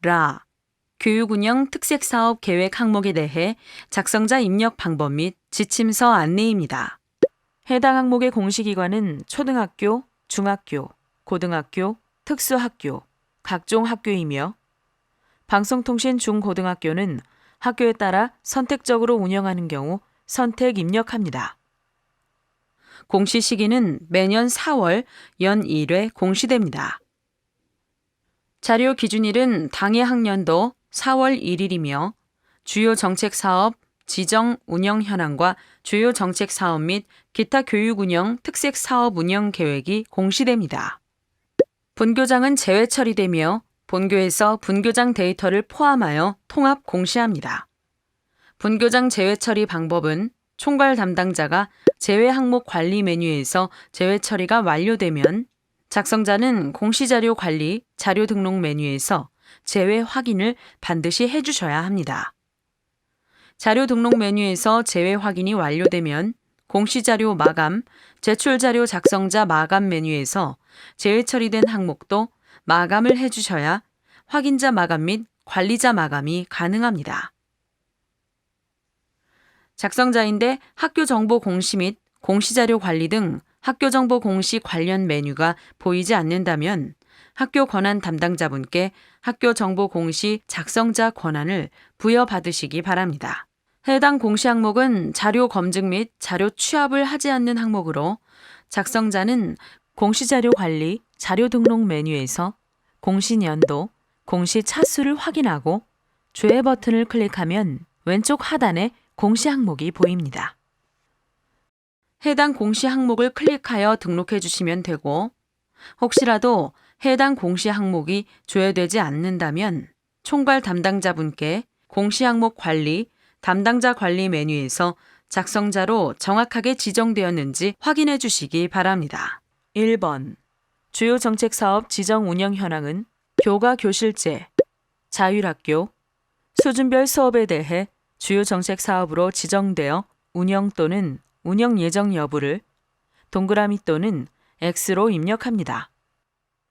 라 교육운영 특색사업 계획 항목에 대해 작성자 입력 방법 및 지침서 안내입니다. 해당 항목의 공시기관은 초등학교, 중학교, 고등학교, 특수학교, 각종 학교이며 방송통신 중고등학교는 학교에 따라 선택적으로 운영하는 경우 선택 입력합니다. 공시 시기는 매년 4월 연 1회 공시됩니다. 자료 기준일은 당해 학년도 4월 1일이며 주요 정책 사업, 지정 운영 현황과 주요 정책 사업 및 기타 교육 운영 특색 사업 운영 계획이 공시됩니다. 분교장은 제외 처리되며 본교에서 분교장 데이터를 포함하여 통합 공시합니다. 분교장 제외 처리 방법은 총괄 담당자가 제외 항목 관리 메뉴에서 제외 처리가 완료되면 작성자는 공시자료 관리 자료 등록 메뉴에서 제외 확인을 반드시 해주셔야 합니다. 자료 등록 메뉴에서 제외 확인이 완료되면 공시자료 마감, 제출자료 작성자 마감 메뉴에서 제외 처리된 항목도 마감을 해주셔야 확인자 마감 및 관리자 마감이 가능합니다. 작성자인데 학교정보 공시 및 공시자료 관리 등 학교정보 공시 관련 메뉴가 보이지 않는다면 학교 권한 담당자분께 학교정보 공시 작성자 권한을 부여받으시기 바랍니다. 해당 공시 항목은 자료 검증 및 자료 취합을 하지 않는 항목으로 작성자는 공시자료 관리 자료 등록 메뉴에서 공시년도, 공시 차수를 확인하고 조회 버튼을 클릭하면 왼쪽 하단에 공시 항목이 보입니다. 해당 공시 항목을 클릭하여 등록해 주시면 되고 혹시라도 해당 공시 항목이 조회되지 않는다면 총괄 담당자분께 공시 항목 관리, 담당자 관리 메뉴에서 작성자로 정확하게 지정되었는지 확인해 주시기 바랍니다. 1번 주요 정책 사업 지정 운영 현황은 교과 교실제, 자율학교, 수준별 수업에 대해 주요 정책 사업으로 지정되어 운영 또는 운영 예정 여부를 동그라미 또는 X로 입력합니다.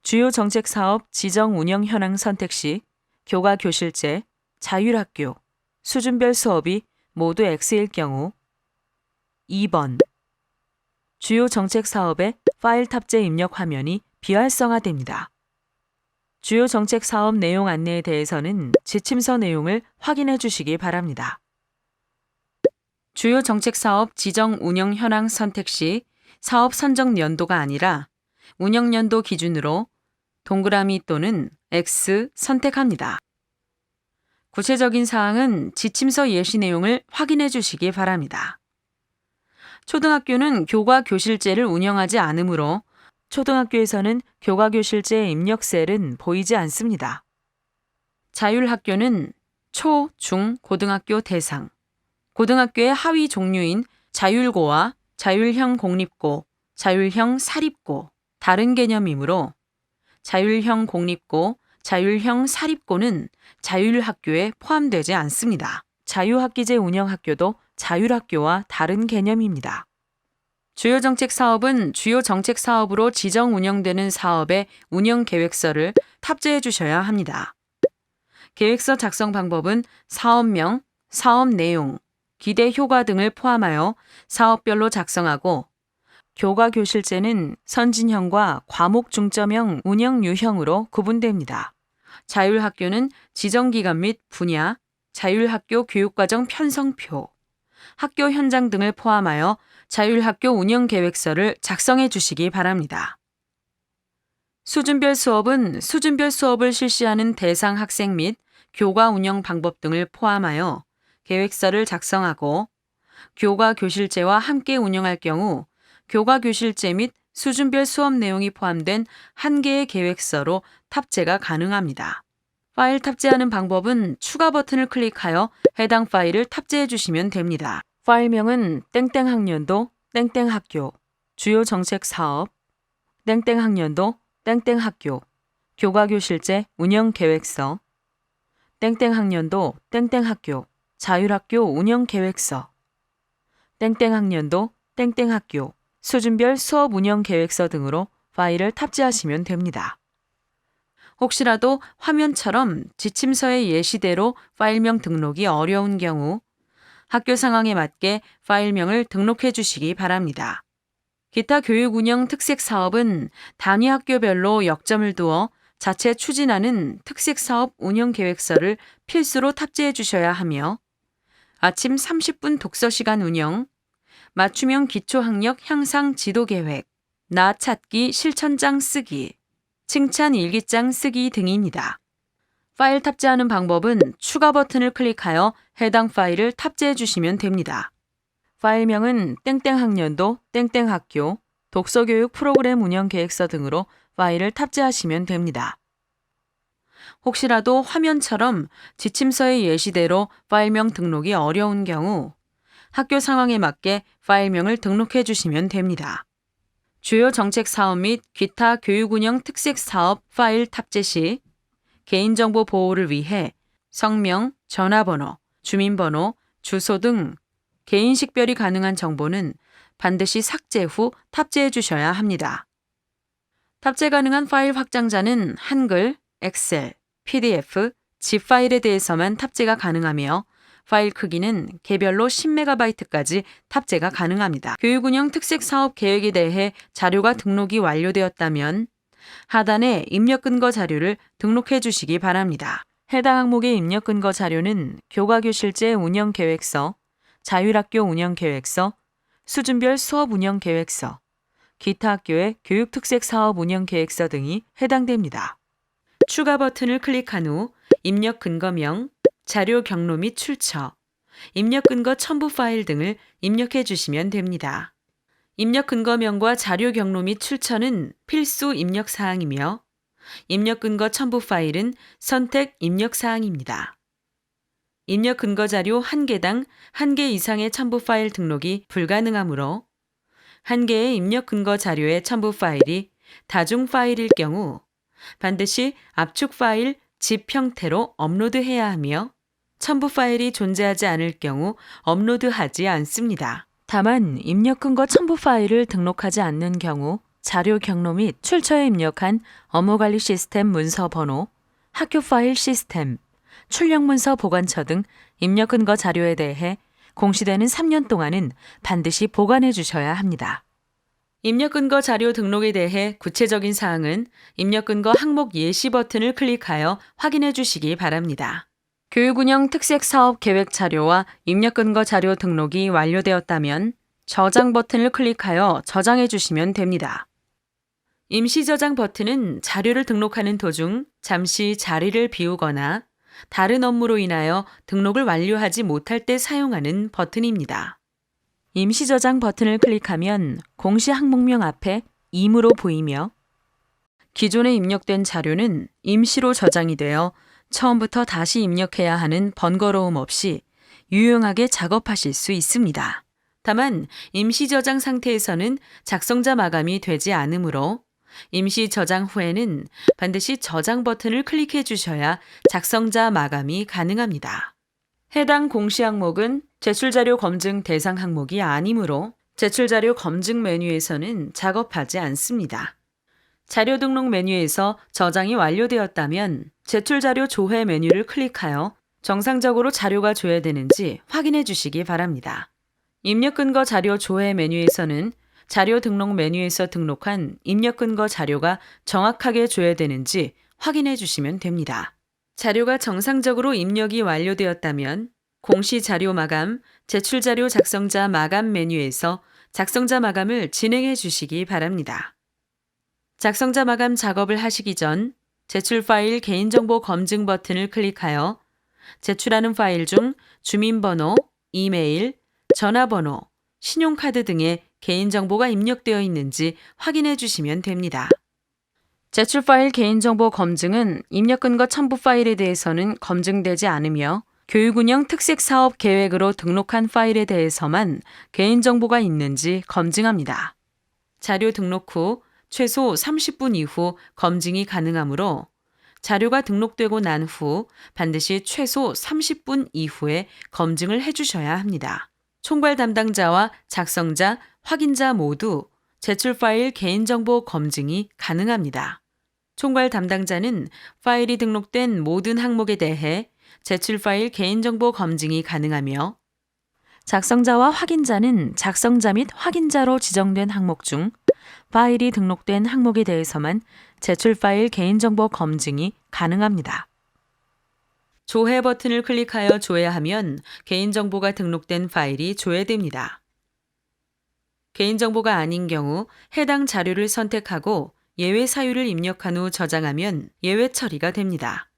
주요 정책 사업 지정 운영 현황 선택 시 교과 교실제, 자율학교, 수준별 수업이 모두 X일 경우 2번 주요 정책 사업의 파일 탑재 입력 화면이 비활성화됩니다. 주요 정책 사업 내용 안내에 대해서는 지침서 내용을 확인해 주시기 바랍니다. 주요 정책 사업 지정 운영 현황 선택 시 사업 선정 연도가 아니라 운영 연도 기준으로 동그라미 또는 X 선택합니다. 구체적인 사항은 지침서 예시 내용을 확인해 주시기 바랍니다. 초등학교는 교과 교실제를 운영하지 않으므로 초등학교에서는 교과 교실제 입력셀은 보이지 않습니다. 자율학교는 초, 중, 고등학교 대상, 고등학교의 하위 종류인 자율고와 자율형 공립고, 자율형 사립고, 다른 개념이므로 자율형 공립고, 자율형 사립고는 자율학교에 포함되지 않습니다. 자유학기제 운영학교도 자율학교와 다른 개념입니다. 주요 정책 사업은 주요 정책 사업으로 지정 운영되는 사업의 운영 계획서를 탑재해 주셔야 합니다. 계획서 작성 방법은 사업명, 사업 내용, 기대 효과 등을 포함하여 사업별로 작성하고 교과 교실제는 선진형과 과목 중점형 운영 유형으로 구분됩니다. 자율학교는 지정기간 및 분야, 자율학교 교육과정 편성표, 학교 현장 등을 포함하여 자율학교 운영계획서를 작성해 주시기 바랍니다. 수준별 수업은 수준별 수업을 실시하는 대상 학생 및 교과 운영 방법 등을 포함하여 계획서를 작성하고 교과 교실제와 함께 운영할 경우 교과 교실제 및 수준별 수업 내용이 포함된 한 개의 계획서로 탑재가 가능합니다. 파일 탑재하는 방법은 추가 버튼을 클릭하여 해당 파일을 탑재해 주시면 됩니다. 파일명은 땡땡 학년도 땡땡 학교, 주요 정책 사업, 땡땡 학년도 땡땡 학교, 교과 교실제 운영 계획서, 땡땡 학년도 땡땡 학교, 자율학교 운영 계획서, 땡땡 학년도 땡땡 학교, 수준별 수업 운영 계획서 등으로 파일을 탑재하시면 됩니다. 혹시라도 화면처럼 지침서의 예시대로 파일명 등록이 어려운 경우 학교 상황에 맞게 파일명을 등록해 주시기 바랍니다. 기타 교육 운영 특색 사업은 단위 학교별로 역점을 두어 자체 추진하는 특색 사업 운영 계획서를 필수로 탑재해 주셔야 하며 아침 30분 독서 시간 운영, 맞춤형 기초학력 향상 지도 계획, 나 찾기 실천장 쓰기, 칭찬 일기장 쓰기 등입니다. 파일 탑재하는 방법은 추가 버튼을 클릭하여 해당 파일을 탑재해 주시면 됩니다. 파일명은 땡땡 학년도, 땡땡 학교, 독서교육 프로그램 운영 계획서 등으로 파일을 탑재하시면 됩니다. 혹시라도 화면처럼 지침서의 예시대로 파일명 등록이 어려운 경우 학교 상황에 맞게 파일명을 등록해 주시면 됩니다. 주요 정책 사업 및 기타 교육 운영 특색 사업 파일 탑재 시 개인정보 보호를 위해 성명, 전화번호, 주민번호, 주소 등 개인 식별이 가능한 정보는 반드시 삭제 후 탑재해 주셔야 합니다. 탑재 가능한 파일 확장자는 한글, 엑셀, PDF, zip 파일에 대해서만 탑재가 가능하며 파일 크기는 개별로 10MB까지 탑재가 가능합니다. 교육운영 특색 사업 계획에 대해 자료가 등록이 완료되었다면 하단에 입력 근거 자료를 등록해 주시기 바랍니다. 해당 항목의 입력 근거 자료는 교과교실제 운영 계획서, 자율학교 운영 계획서, 수준별 수업 운영 계획서, 기타 학교의 교육특색 사업 운영 계획서 등이 해당됩니다. 추가 버튼을 클릭한 후 입력 근거명, 자료 경로 및 출처, 입력 근거 첨부 파일 등을 입력해 주시면 됩니다. 입력 근거명과 자료 경로 및 출처는 필수 입력 사항이며 입력 근거 첨부 파일은 선택 입력 사항입니다. 입력 근거 자료 1개당 1개 이상의 첨부 파일 등록이 불가능하므로 1개의 입력 근거 자료의 첨부 파일이 다중 파일일 경우 반드시 압축 파일 zip 형태로 업로드해야 하며 첨부 파일이 존재하지 않을 경우 업로드하지 않습니다. 다만 입력 근거 첨부 파일을 등록하지 않는 경우 자료 경로 및 출처에 입력한 업무관리 시스템 문서 번호, 학교 파일 시스템, 출력 문서 보관처 등 입력 근거 자료에 대해 공시되는 3년 동안은 반드시 보관해 주셔야 합니다. 입력 근거 자료 등록에 대해 구체적인 사항은 입력 근거 항목 예시 버튼을 클릭하여 확인해 주시기 바랍니다. 교육운영 특색 사업 계획 자료와 입력 근거 자료 등록이 완료되었다면 저장 버튼을 클릭하여 저장해 주시면 됩니다. 임시 저장 버튼은 자료를 등록하는 도중 잠시 자리를 비우거나 다른 업무로 인하여 등록을 완료하지 못할 때 사용하는 버튼입니다. 임시 저장 버튼을 클릭하면 공시 항목명 앞에 임으로 보이며 기존에 입력된 자료는 임시로 저장이 되어 처음부터 다시 입력해야 하는 번거로움 없이 유용하게 작업하실 수 있습니다. 다만 임시 저장 상태에서는 작성자 마감이 되지 않으므로 임시 저장 후에는 반드시 저장 버튼을 클릭해 주셔야 작성자 마감이 가능합니다. 해당 공시 항목은 제출자료 검증 대상 항목이 아니므로 제출자료 검증 메뉴에서는 작업하지 않습니다. 자료 등록 메뉴에서 저장이 완료되었다면 제출자료 조회 메뉴를 클릭하여 정상적으로 자료가 조회되는지 확인해 주시기 바랍니다. 입력 근거 자료 조회 메뉴에서는 자료 등록 메뉴에서 등록한 입력 근거 자료가 정확하게 조회되는지 확인해 주시면 됩니다. 자료가 정상적으로 입력이 완료되었다면 공시 자료 마감, 제출 자료 작성자 마감 메뉴에서 작성자 마감을 진행해 주시기 바랍니다. 작성자 마감 작업을 하시기 전 제출 파일 개인정보 검증 버튼을 클릭하여 제출하는 파일 중 주민번호, 이메일, 전화번호, 신용카드 등의 개인정보가 입력되어 있는지 확인해 주시면 됩니다. 제출 파일 개인정보 검증은 입력 근거 첨부 파일에 대해서는 검증되지 않으며 교육운영 특색 사업 계획으로 등록한 파일에 대해서만 개인정보가 있는지 검증합니다. 자료 등록 후 최소 30분 이후 검증이 가능하므로 자료가 등록되고 난 후 반드시 최소 30분 이후에 검증을 해주셔야 합니다. 총괄 담당자와 작성자, 확인자 모두 제출 파일 개인정보 검증이 가능합니다. 총괄 담당자는 파일이 등록된 모든 항목에 대해 제출 파일 개인정보 검증이 가능하며 작성자와 확인자는 작성자 및 확인자로 지정된 항목 중 파일이 등록된 항목에 대해서만 제출 파일 개인정보 검증이 가능합니다. 조회 버튼을 클릭하여 조회하면 개인정보가 등록된 파일이 조회됩니다. 개인정보가 아닌 경우 해당 자료를 선택하고 예외 사유를 입력한 후 저장하면 예외 처리가 됩니다.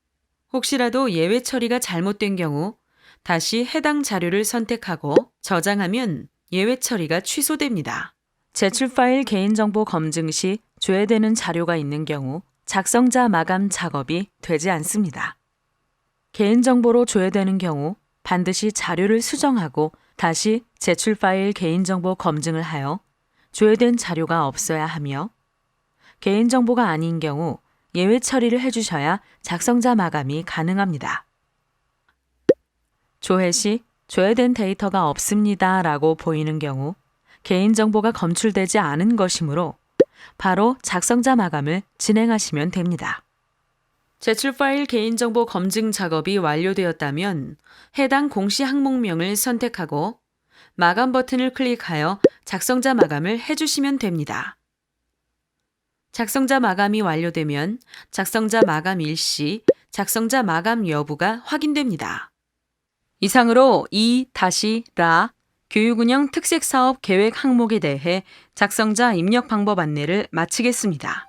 혹시라도 예외 처리가 잘못된 경우 다시 해당 자료를 선택하고 저장하면 예외 처리가 취소됩니다. 제출 파일 개인정보 검증 시 조회되는 자료가 있는 경우 작성자 마감 작업이 되지 않습니다. 개인정보로 조회되는 경우 반드시 자료를 수정하고 다시 제출 파일 개인정보 검증을 하여 조회된 자료가 없어야 하며 개인정보가 아닌 경우 예외 처리를 해주셔야 작성자 마감이 가능합니다. 조회 시 조회된 데이터가 없습니다 라고 보이는 경우 개인정보가 검출되지 않은 것이므로 바로 작성자 마감을 진행하시면 됩니다. 제출 파일 개인정보 검증 작업이 완료되었다면 해당 공시 항목명을 선택하고 마감 버튼을 클릭하여 작성자 마감을 해주시면 됩니다. 작성자 마감이 완료되면 작성자 마감 일시, 작성자 마감 여부가 확인됩니다. 이상으로 2-라 교육운영 특색사업 계획 항목에 대해 작성자 입력 방법 안내를 마치겠습니다.